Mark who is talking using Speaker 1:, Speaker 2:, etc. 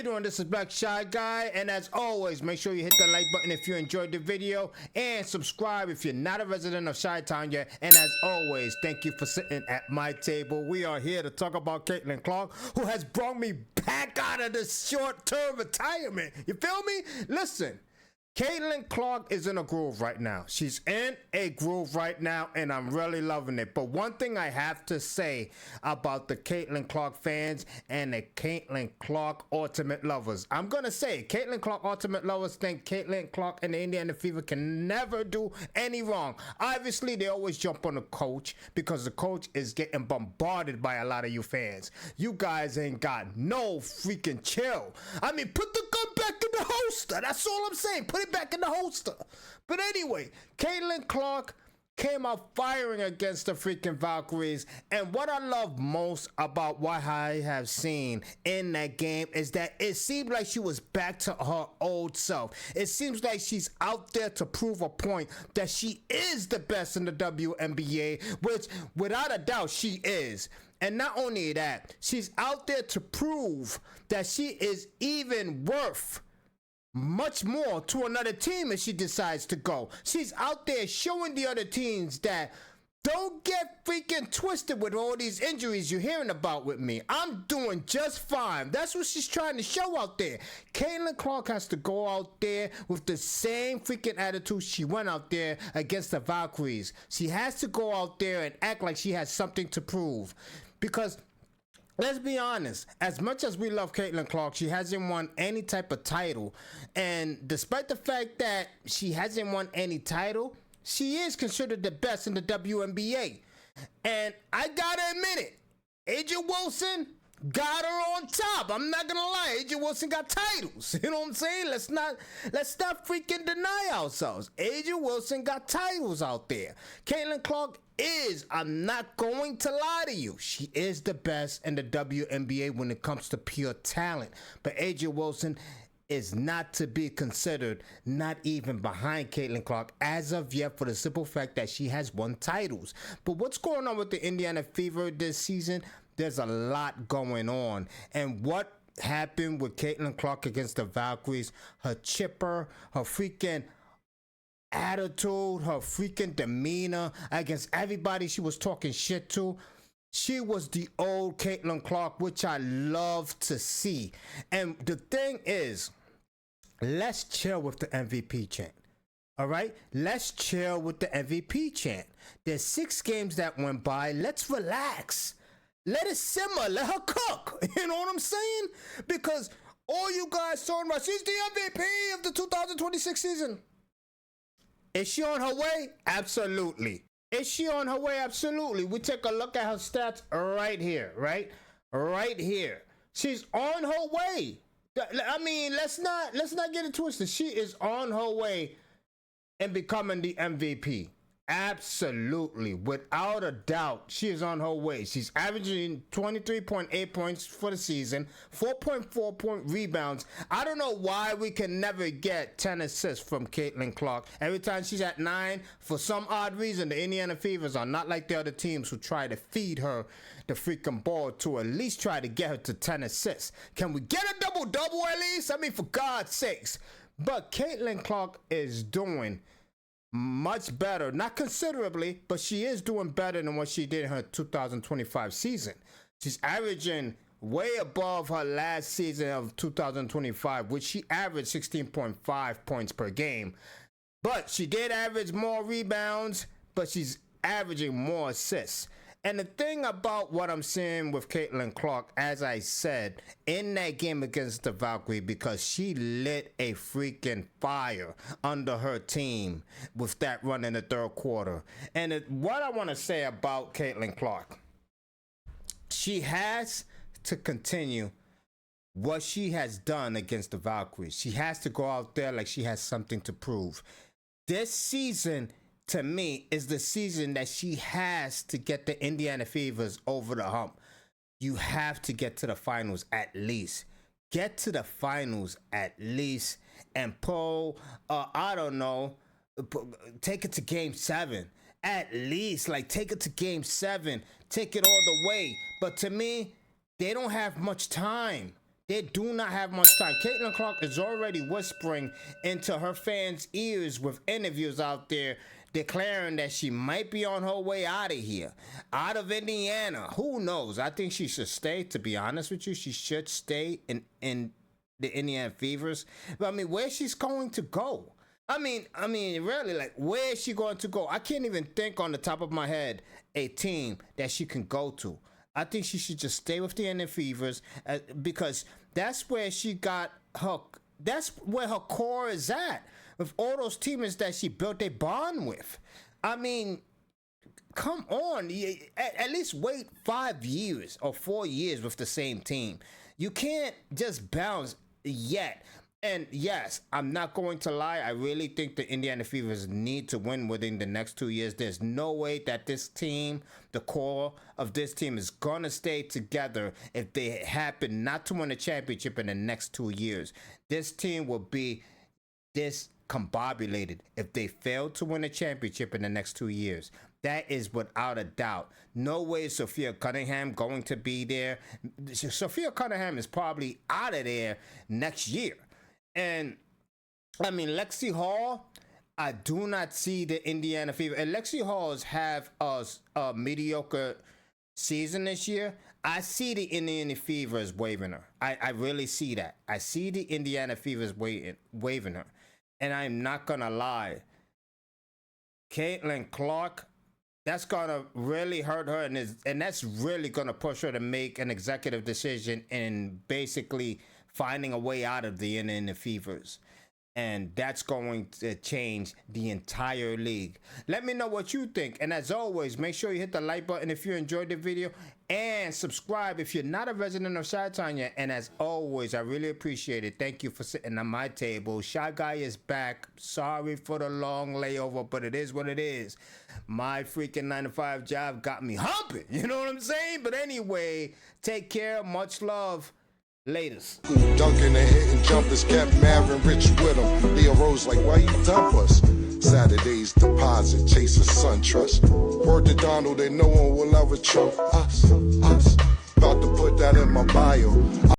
Speaker 1: you doing? This is Black Shy Guy, and as always, make sure you hit the like button if you enjoyed the video, and subscribe if you're not a resident of Chi-Town yet. And as always, thank you for sitting at my table. We are here to talk about Caitlin Clark, who has brought me back out of this short-term retirement. You feel me? Listen. Caitlin Clark is in a groove right now. She's in a groove right now, and I'm really loving it. But one thing I have to say about the Caitlin Clark fans and the Caitlin Clark Ultimate lovers, I'm going to say Caitlin Clark Ultimate lovers think Caitlin Clark and the Indiana Fever can never do any wrong. Obviously, they always jump on the coach because the coach is getting bombarded by a lot of you fans. You guys ain't got no freaking chill. I mean, put the gun back in the holster. That's all I'm saying. Put it back in the holster. But anyway, Caitlin Clark came out firing against the freaking Valkyries, and what I love most about what I have seen in that game is that it seemed like she was back to her old self. It seems like she's out there to prove a point that she is the best in the WNBA, which without a doubt she is. And not only that, she's out there to prove that she is even worth much more to another team if she decides to go. She's out there showing the other teams that don't get freaking twisted with all these injuries you're hearing about with me. I'm doing just fine. That's what she's trying to show out there. Caitlin Clark has to go out there with the same freaking attitude she went out there against the Valkyries. She has to go out there and act like she has something to prove. Because let's be honest, as much as we love Caitlin Clark, she hasn't won any type of title. And despite the fact that she hasn't won any title, she is considered the best in the WNBA. And I gotta admit it, A'ja Wilson got her on top. I'm not gonna lie, A'ja Wilson got titles. You know what I'm saying? Let's not freaking deny ourselves. A'ja Wilson got titles out there. Caitlin Clark is, I'm not going to lie to you, she is the best in the WNBA when it comes to pure talent. But A'ja Wilson is not to be considered, not even behind Caitlin Clark as of yet, for the simple fact that she has won titles. But what's going on with the Indiana Fever this season? There's a lot going on. And what happened with Caitlin Clark against the Valkyries, her chipper, her freaking attitude, her freaking demeanor against everybody she was talking shit to. She was the old Caitlin Clark, which I love to see. And the thing is, let's chill with the MVP chant. All right? Let's chill with the MVP chant. There's 6 games that went by. Let's relax. Let it simmer. Let her cook. You know what I'm saying? Because all you guys talking about, she's the MVP of the 2026 season. Is she on her way? Absolutely. Is she on her way? Absolutely. We take a look at her stats right here, right? Right here. She's on her way. I mean, let's not get it twisted. She is on her way in becoming the MVP. Absolutely. Without a doubt, she is on her way. She's averaging 23.8 points for the season, 4.4 point rebounds. I don't know why we can never get 10 assists from Caitlin Clark. Every time she's at 9, for some odd reason, the Indiana Fevers are not like the other teams who try to feed her the freaking ball to at least try to get her to 10 assists. Can we get a double-double at least? I mean, for God's sakes. But Caitlin Clark is doing much better, not considerably, but she is doing better than what she did in her 2025 season. She's averaging way above her last season of 2025, which she averaged 16.5 points per game. But she did average more rebounds, but she's averaging more assists. And the thing about what I'm seeing with Caitlin Clark, as I said, in that game against the Valkyrie, because she lit a freaking fire under her team with that run in the third quarter. And what I want to say about Caitlin Clark, she has to continue what she has done against the Valkyries. She has to go out there like she has something to prove. This season, to me, is the season that she has to get the Indiana Fevers over the hump. You have to get to the finals at least. Get to the finals at least and pull, I don't know, take it to game 7. At least, like, take it to game 7. Take it all the way. But to me, they don't have much time. They do not have much time. Caitlin Clark is already whispering into her fans' ears with interviews out there declaring that she might be on her way out of here, out of Indiana. Who knows? I think she should stay, to be honest with you. She should stay in the Indiana Fevers. But I mean, where she's going to go? I mean, really, like, where is she going to go? I can't even think on the top of my head a team that she can go to. I think she should just stay with the Indiana Fevers because that's where she got her. That's where her core is at. With all those teammates that she built a bond with. I mean, come on. At least wait 5 years or 4 years with the same team. You can't just bounce yet. And yes, I'm not going to lie. I really think the Indiana Fevers need to win within the next 2 years. There's no way that this team, the core of this team, is going to stay together if they happen not to win a championship in the next 2 years. This team will be discombobulated if they fail to win a championship in the next 2 years. That is without a doubt. No way is Sophia Cunningham going to be there. Sophia Cunningham is probably out of there next year. And I mean, Lexi Hall, I do not see the Indiana Fever. And Lexi Halls have a mediocre season this year. I see the Indiana Fevers waving her. I really see that. I see the Indiana Fevers waving her. And I'm not going to lie. Caitlin Clark, that's going to really hurt her. And that's really going to push her to make an executive decision in basically finding a way out of the Indiana Fevers. And that's going to change the entire league. Let me know what you think. And as always, make sure you hit the like button if you enjoyed the video. And subscribe if you're not a resident of Chi-Town yet. And as always, I really appreciate it. Thank you for sitting at my table. Shy Guy is back. Sorry for the long layover, but it is what it is. My freaking 9-to-5 job got me humping. You know what I'm saying? But anyway, take care. Much love. Latest.
Speaker 2: Dunking and hitting jumpers, kept Marvin Rich with him. Leo Rose like, why you dump us? Saturday's deposit, chasing SunTrust. Word to Donald that no one will ever trump us. About to put that in my bio.